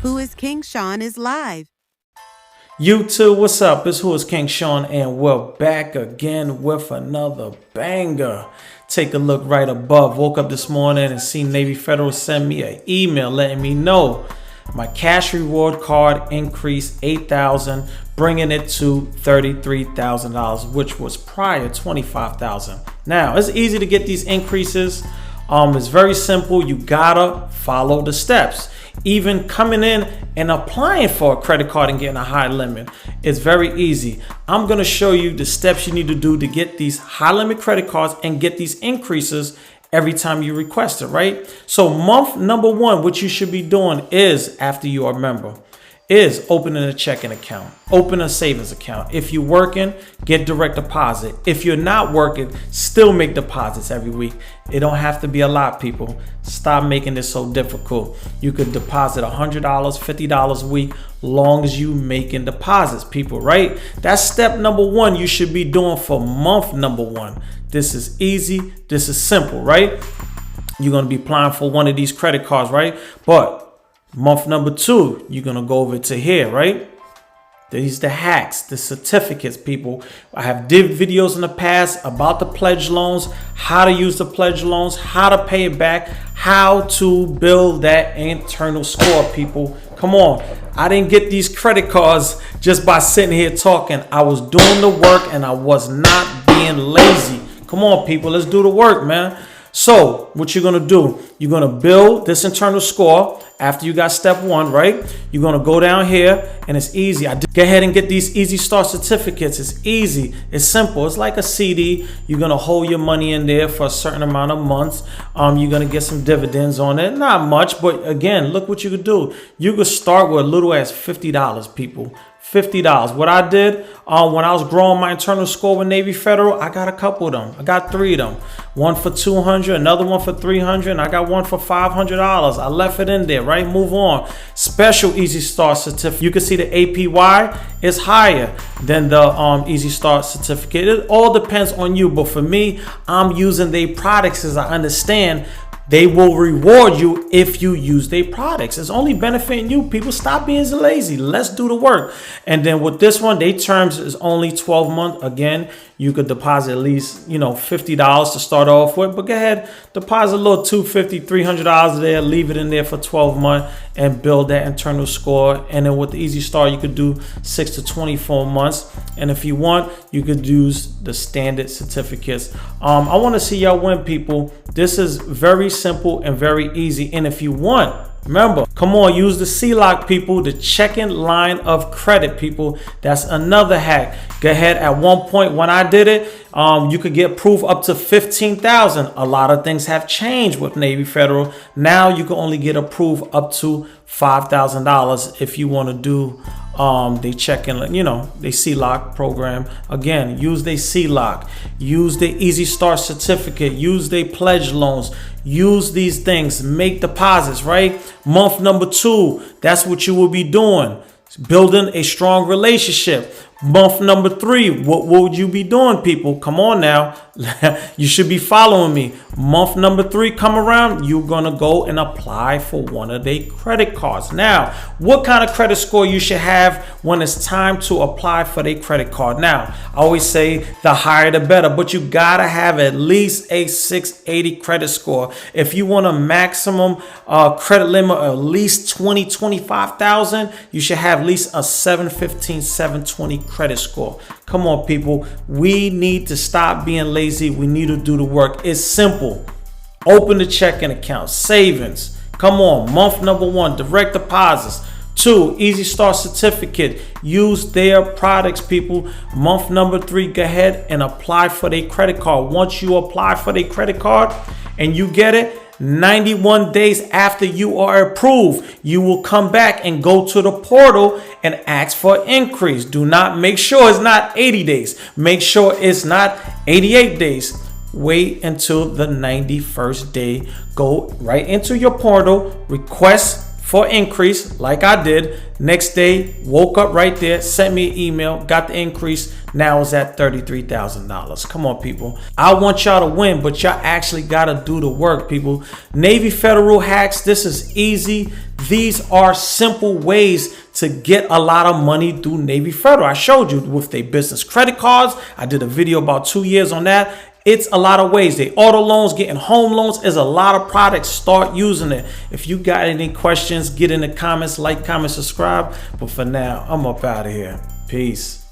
Who is King Sean is live. YouTube, what's up? It's Who is King Sean, and we're back again with another banger. Take a look right above. Woke up this morning and seen Navy Federal send me an email letting me know my cash reward card increased $8,000, bringing it to $33,000, which was prior $25,000. Now, it's easy to get these increases. It's very simple. You gotta follow the steps. Even coming in and applying for a credit card and getting a high limit, it's very easy. I'm going to show you the steps you need to do to get these high limit credit cards and get these increases every time you request it, right? So month number one, what you should be doing is, after you are a member, is opening a checking account, open a savings account. If you're working, get direct deposit. If you're not working, still make deposits every week. It don't have to be a lot, people. Stop making this so difficult. You could deposit $100, $50 a week, long as you making deposits, people, right? That's step number one you should be doing for month number one. This is easy. This is simple, right? You're going to be applying for one of these credit cards, right? But month number two, you're going to go over to here, right? These the hacks, the certificates, people. I have did videos in the past about the pledge loans, how to use the pledge loans, how to pay it back, how to build that internal score, people. Come on. I didn't get these credit cards just by sitting here talking. I was doing the work and I was not being lazy. Come on, people. Let's do the work, man. So what you're going to do, you're going to build this internal score after you got step one, right? You're going to go down here and it's easy. Go ahead and get these Easy Start certificates. It's easy. It's simple. It's like a CD. You're going to hold your money in there for a certain amount of months. You're going to get some dividends on it. Not much, but again, look what you could do. You could start with as little as $50, people. $50. What I did when I was growing my internal score with Navy Federal, I got a couple of them. I got 3 of them. One for $200, another one for $300, and I got one for $500. I left it in there, right? Move on. Special Easy Start certificate. You can see the APY is higher than the Easy Start certificate. It all depends on you, but for me, I'm using their products as I understand. They will reward you if you use their products. It's only benefiting you. People, stop being lazy. Let's do the work. And then with this one, their terms is only 12 months. Again, you could deposit at least, $50 to start off with. But go ahead, deposit a little $250, $300 there. Leave it in there for 12 months and build that internal score. And then with the Easy Start, you could do 6 to 24 months. And if you want, you could use the standard certificates. I want to see y'all win, people. This is very simple and very easy. And if you want, remember, come on, use the C-Lock, people, the checking line of credit, people. That's another hack. Go ahead. At one point when I did it, you could get proof up to $15,000. A lot of things have changed with Navy Federal. Now you can only get approved up to $5,000 if you want to do they check-in, they C-Lock program. Again, use they C-Lock, use the Easy Start certificate, use they pledge loans, use these things, make deposits, right? Month number two, that's what you will be doing. Building a strong relationship. Month number three, what would you be doing, people? Come on now. You should be following me. Month number three come around, you're going to go and apply for one of their credit cards. Now, what kind of credit score you should have when it's time to apply for their credit card? Now, I always say the higher the better, but you got to have at least a 680 credit score. If you want a maximum credit limit of at least 25,000, you should have at least a 715, 720 credit score. Come on, people. We need to stop being lazy. We need to do the work. It's simple. Open the checking account, savings. Come on. Month number one, direct deposits. 2, Easy Start certificate. Use their products, people. Month number 3, go ahead and apply for their credit card. Once you apply for their credit card and you get it, 91 days after you are approved, you will come back and go to the portal and ask for an increase. Do not, make sure it's not 80 days. Make sure it's not 88 days. Wait until the 91st day. Go right into your portal, request for increase like I did. Next day, woke up right there, sent me an email, got the increase. Now it's at $33,000. Come on, people. I want y'all to win, but y'all actually got to do the work, people. Navy Federal hacks, this is easy. These are simple ways to get a lot of money through Navy Federal. I showed you with their business credit cards. I did a video about 2 years on that. It's a lot of ways. They auto loans, getting home loans is a lot of products. Start using it. If you got any questions, get in the comments, like, comment, subscribe. But for now, I'm up out of here. Peace.